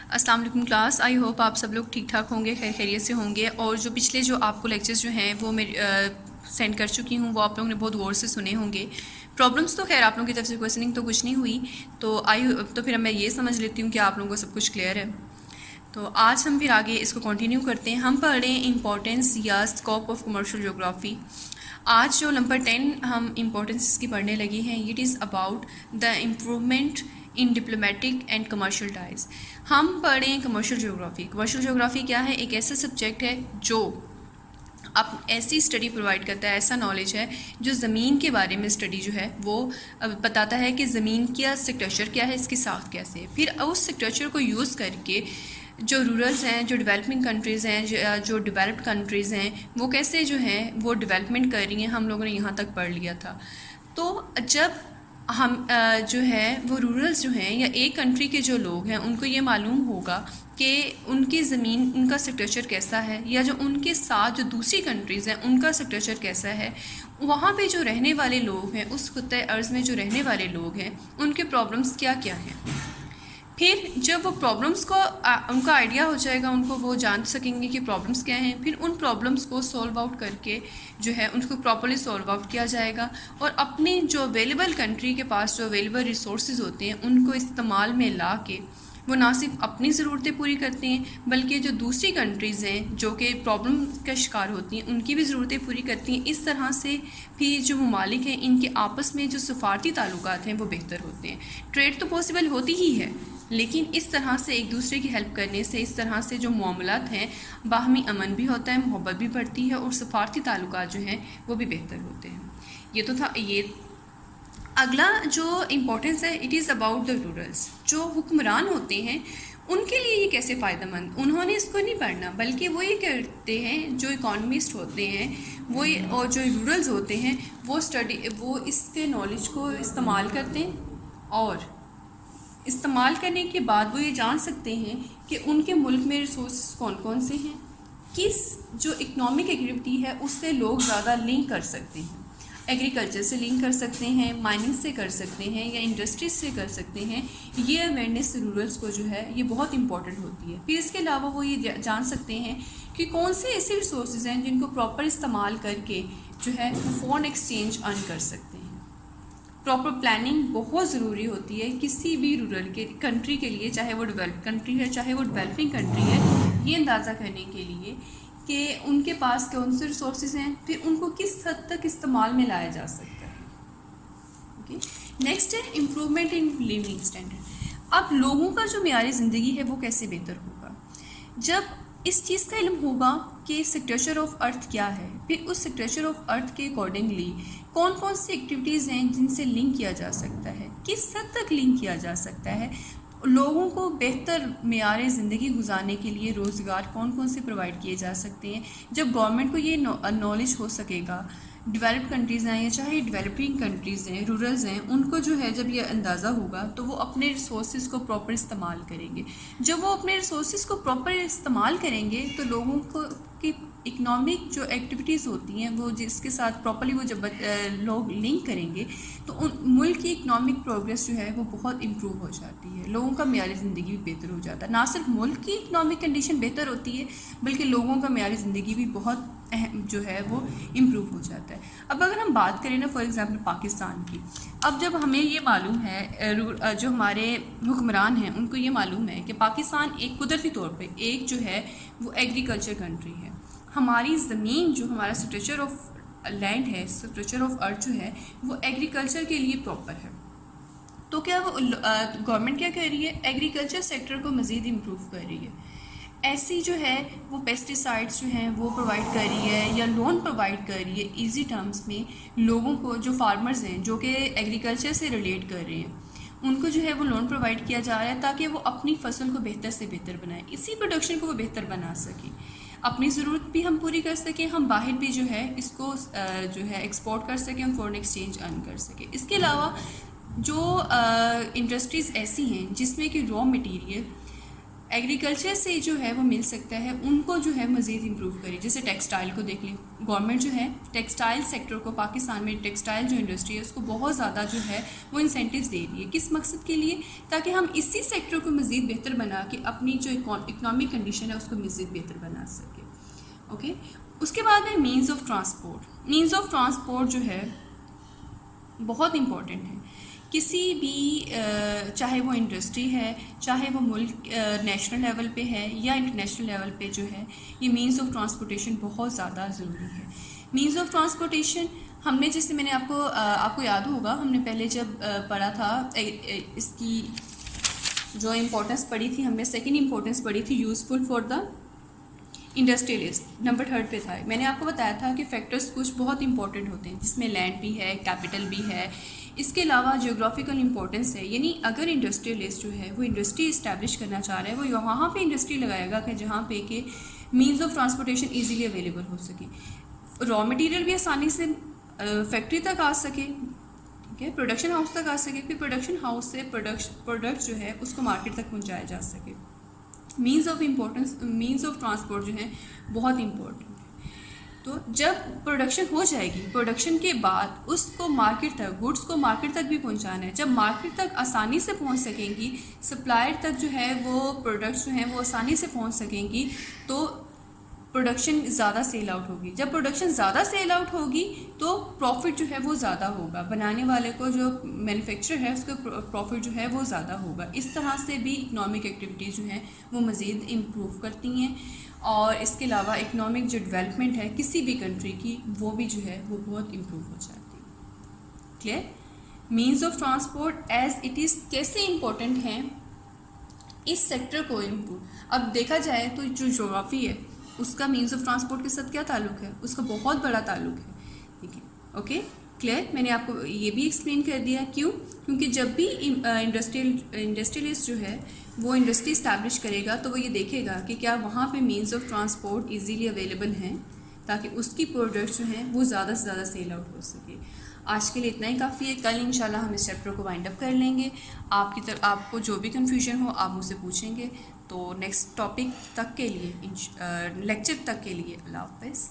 السلام علیکم class. I hope آپ سب لوگ ٹھیک ٹھاک ہوں گے, خیر خیریت سے ہوں گے. اور جو پچھلے جو آپ کو لیکچرز جو ہیں وہ میں سینڈ کر چکی ہوں, وہ آپ لوگوں نے بہت غور سے سنے ہوں گے. پرابلمس تو خیر آپ لوگوں کی طرف سے کوئسچننگ تو کچھ نہیں ہوئی, تو پھر میں یہ سمجھ لیتی ہوں کہ آپ لوگوں کو سب کچھ کلیئر ہے. تو آج ہم پھر آگے اس کو کنٹینیو کرتے ہیں. ہم پڑھ رہے ہیں امپورٹنس یا اسکوپ آف کمرشل جغرافی. آج جو نمبر 10 ہم امپورٹنس اس کی پڑھنے لگے ہیں, it is about the improvement in diplomatic and commercial ties. ہم پڑھ رہے ہیں کمرشل جغرافی. کمرشل جغرافی کیا ہے؟ ایک ایسا سبجیکٹ ہے جو اب ایسی اسٹڈی پرووائڈ کرتا ہے, ایسا نالج ہے جو زمین کے بارے میں اسٹڈی جو ہے وہ بتاتا ہے کہ زمین کا اسٹرکچر کیا ہے, اس کی ساخت کیسے ہے. پھر اس اسٹرکچر کو یوز کر کے جو رورلز ہیں, جو ڈیولپنگ کنٹریز ہیں, جو ڈیولپڈ کنٹریز ہیں, وہ کیسے جو ہیں وہ ڈیولپمنٹ کر رہی ہیں, ہم لوگوں نے یہاں تک پڑھ لیا تھا. تو جب ہم جو ہے وہ رورلز جو ہیں یا ایک کنٹری کے جو لوگ ہیں ان کو یہ معلوم ہوگا کہ ان کی زمین, ان کا اسٹرکچر کیسا ہے, یا جو ان کے ساتھ جو دوسری کنٹریز ہیں ان کا اسٹرکچر کیسا ہے, وہاں پہ جو رہنے والے لوگ ہیں, اس خطۂ ارض میں جو رہنے والے لوگ ہیں ان کے پرابلمس کیا کیا ہیں. پھر جب وہ پرابلمس کو ان کا آئیڈیا ہو جائے گا, ان کو وہ جان سکیں گے کہ پرابلمس کیا ہیں, پھر ان پرابلمس کو سولو آؤٹ کر کے جو ہے ان کو پراپرلی سولو آؤٹ کیا جائے گا. اور اپنی جو اویلیبل کنٹری کے پاس جو اویلیبل ریسورسز ہوتے ہیں ان کو استعمال میں لا کے وہ نہ صرف اپنی ضرورتیں پوری کرتے ہیں بلکہ جو دوسری کنٹریز ہیں جو کہ پرابلم کا شکار ہوتی ہیں ان کی بھی ضرورتیں پوری کرتی ہیں. اس طرح سے پھر جو ممالک ہیں ان کے آپس میں جو سفارتی تعلقات ہیں وہ بہتر ہوتے ہیں. ٹریڈ تو پاسبل ہوتی ہی ہے, لیکن اس طرح سے ایک دوسرے کی ہیلپ کرنے سے, اس طرح سے جو معاملات ہیں باہمی امن بھی ہوتا ہے, محبت بھی بڑھتی ہے, اور سفارتی تعلقات جو ہیں وہ بھی بہتر ہوتے ہیں. یہ تو تھا. یہ اگلا جو امپورٹنس ہے, اٹ از اباؤٹ دا رورلس. جو حکمران ہوتے ہیں ان کے لیے یہ کیسے فائدہ مند, انہوں نے اس کو نہیں پڑھنا بلکہ وہ یہ کرتے ہیں, جو اکانومسٹ ہوتے ہیں وہ اور جو رورلز ہوتے ہیں وہ اس کے نالج کو استعمال کرتے ہیں, اور استعمال کرنے کے بعد وہ یہ جان سکتے ہیں کہ ان کے ملک میں ریسورسز کون کون سے ہیں, کس جو اکنامک ایکٹیویٹی ہے اس سے لوگ زیادہ لنک کر سکتے ہیں. ایگریکلچر سے لنک کر سکتے ہیں, مائننگ سے کر سکتے ہیں, یا انڈسٹریز سے کر سکتے ہیں. یہ اویئرنیس رورلس کو جو ہے یہ بہت امپورٹنٹ ہوتی ہے. پھر اس کے علاوہ وہ یہ جان سکتے ہیں کہ کون سے ایسے ریسورسز ہیں جن کو پراپر استعمال کر کے جو ہے فورن ایکسچینج ارن کر سکتے ہیں. پراپر پلاننگ بہت ضروری ہوتی ہے کسی بھی رورل کے کنٹری کے لیے, چاہے وہ ڈیولپ کنٹری ہے چاہے وہ ڈیولپنگ کنٹری ہے, یہ اندازہ کرنے کے لیے کہ ان کے پاس کون سے ریسورسز ہیں, پھر ان کو کس حد تک استعمال میں لایا جا سکتا ہے. اوکے, نیکسٹ ہے امپرومنٹ ان لیونگ اسٹینڈرڈ. اب لوگوں کا جو معیار زندگی ہے وہ کیسے بہتر ہوگا؟ جب اس چیز کا علم ہوگا کہ اسٹرکچر آف ارتھ کیا ہے, پھر اس اسٹرکچر آف ارتھ کے اکارڈنگلی کون کون سی ایکٹیویٹیز ہیں جن سے لنک کیا جا سکتا ہے, کس حد تک لنک کیا جا سکتا ہے, لوگوں کو بہتر معیار زندگی گزارنے کے لیے روزگار کون کون سے پرووائڈ کیے جا سکتے ہیں. جب گورنمنٹ کو یہ نالج ہو سکے گا, ڈیولپ کنٹریز ہیں یا چاہے ڈیولپنگ کنٹریز ہیں, رورلز ہیں, ان کو جو ہے جب یہ اندازہ ہوگا تو وہ اپنے ریسورسز کو پراپر استعمال کریں گے. جب وہ اپنے ریسورسز کو پراپر استعمال کریں گے تو لوگوں کو کی اکنامک جو ایکٹیویٹیز ہوتی ہیں وہ جس کے ساتھ پراپرلی وہ جب لوگ لنک کریں گے تو ان ملک کی اکنامک پروگریس جو ہے وہ بہت امپروو ہو جاتی ہے, لوگوں کا معیار زندگی بھی بہتر ہو جاتا ہے. نہ صرف ملک کی اکنامک کنڈیشن بہتر ہوتی ہے بلکہ لوگوں کا معیار زندگی بھی بہت اہم جو ہے وہ امپروو ہو جاتا ہے. اب اگر ہم بات کریں نا فار ایگزامپل پاکستان کی, اب جب ہمیں یہ معلوم ہے, جو ہمارے حکمران ہیں ان کو یہ معلوم ہے کہ پاکستان ایک قدرتی طور پہ ایک جو ہے وہ ایگریکلچر کنٹری ہے. ہماری زمین جو ہمارا اسٹرکچر آف لینڈ ہے, اسٹرکچر آف ارتھ جو ہے وہ ایگریکلچر کے لیے پراپر ہے. تو کیا وہ گورنمنٹ کیا کر رہی ہے, ایگریکلچر سیکٹر کو مزید امپروو کر رہی ہے. ایسی جو ہے وہ پیسٹی سائڈس جو ہیں وہ پرووائڈ کر رہی ہے یا لون پرووائڈ کر رہی ہے ایزی ٹرمز میں لوگوں کو, جو فارمرز ہیں جو کہ ایگریکلچر سے ریلیٹ کر رہے ہیں, ان کو جو ہے وہ لون پرووائڈ کیا جا رہا ہے تاکہ وہ اپنی فصل کو بہتر سے بہتر بنائیں, اسی پروڈکشن کو وہ بہتر بنا سکیں, اپنی ضرورت بھی ہم پوری کر سکیں, ہم باہر بھی جو ہے اس کو جو ہے ایکسپورٹ کر سکیں, ہم فورن ایکسچینج ارن کر سکیں. اس کے علاوہ جو انڈسٹریز ایسی ہیں جس میں کہ را مٹیریل ایگریکلچر سے جو ہے وہ مل سکتا ہے، ان کو جو ہے مزید امپروو کرے. جیسے ٹیکسٹائل کو دیکھ لیں، گورنمنٹ جو ہے ٹیکسٹائل سیکٹر کو، پاکستان میں ٹیکسٹائل جو انڈسٹری ہے اس کو بہت زیادہ جو ہے وہ انسینٹیوز دے رہی ہے. کس مقصد کے لیے؟ تاکہ ہم اسی سیکٹر کو مزید بہتر بنا کے اپنی جو اکنامک کنڈیشن ہے اس کو مزید بہتر بنا سکے. اوکے. اس کے بعد ہے means of transport. Means of transport جو ہے بہت امپورٹنٹ ہے. کسی بھی چاہے وہ انڈسٹری ہے، چاہے وہ ملک نیشنل لیول پہ ہے یا انٹرنیشنل لیول پہ جو ہے، یہ مینز آف ٹرانسپورٹیشن بہت زیادہ ضروری ہے. مینز آف ٹرانسپورٹیشن ہم نے، جیسے میں نے آپ کو یاد ہوگا، ہم نے پہلے جب پڑھا تھا اس کی جو امپورٹنس پڑھی تھی، ہم نے سیکنڈ امپورٹنس پڑھی تھی useful for the industrialist, number 3 پہ تھا. میں نے آپ کو بتایا تھا کہ فیکٹرز کچھ بہت امپورٹنٹ ہوتے ہیں، جس میں لینڈ بھی ہے، کیپٹل بھی ہے، اس کے علاوہ جیوگرافیکل امپورٹنس ہے. یعنی اگر انڈسٹریلسٹ جو ہے وہ انڈسٹری اسٹیبلش کرنا چاہ رہا ہے، وہ وہاں پہ انڈسٹری لگائے گا کہ جہاں پہ کہ means of transportation easily available ہو سکے، را مٹیریل بھی آسانی سے فیکٹری تک آ سکے، ٹھیک ہے، پروڈکشن ہاؤس تک آ سکے، پھر پروڈکشن ہاؤس سے پروڈکٹ جو ہے اس کو مارکیٹ تک پہنچایا جا سکے. مینز آف ٹرانسپورٹ جو ہے بہت امپورٹنٹ ہے. تو جب پروڈکشن ہو جائے گی، پروڈکشن کے بعد اس کو مارکیٹ تک، گڈس کو مارکیٹ تک بھی پہنچانا ہے. جب مارکیٹ تک آسانی سے پہنچ سکیں گی، سپلائر تک جو ہے وہ پروڈکٹس جو ہیں وہ آسانی سے پہنچ سکیں گی، تو پروڈکشن زیادہ سیل آؤٹ ہوگی. جب پروڈکشن زیادہ سیل آؤٹ ہوگی تو پروفٹ جو ہے وہ زیادہ ہوگا، بنانے والے کو، جو مینوفیکچر ہے اس کا پروفٹ جو ہے وہ زیادہ ہوگا. اس طرح سے بھی اکنامک ایکٹیویٹیز جو ہیں وہ مزید امپروو کرتی ہیں، اور اس کے علاوہ اکنامک جو ڈیولپمنٹ ہے کسی بھی کنٹری کی، وہ بھی جو ہے وہ بہت امپروو ہو جاتی ہے. Clear? Means of transport as it is کیسے امپورٹنٹ ہیں اس سیکٹر کو امپروو. اب دیکھا جائے تو جو جغرافی ہے اس کا مینز آف ٹرانسپورٹ کے ساتھ کیا تعلق ہے؟ اس کا بہت بڑا تعلق ہے. ٹھیک ہے، اوکے کلیئر. میں نے آپ کو یہ بھی ایکسپلین کر دیا. کیوں؟ کیونکہ جب بھی انڈسٹریلسٹ جو ہے وہ انڈسٹری اسٹیبلش کرے گا تو وہ یہ دیکھے گا کہ کیا وہاں پہ means of transport easily available ہیں، تاکہ اس کی پروڈکٹس جو ہیں وہ زیادہ سے زیادہ سیل آؤٹ ہو سکے. آج کے لیے اتنا ہی کافی ہے. کل انشاءاللہ ہم اس چیپٹر کو وائنڈ اپ کر لیں گے. آپ کو جو بھی کنفیوژن ہو آپ مجھ سے پوچھیں گے. تو نیکسٹ ٹاپک تک کے لیے، لیکچر تک کے لیے اللہ حافظ.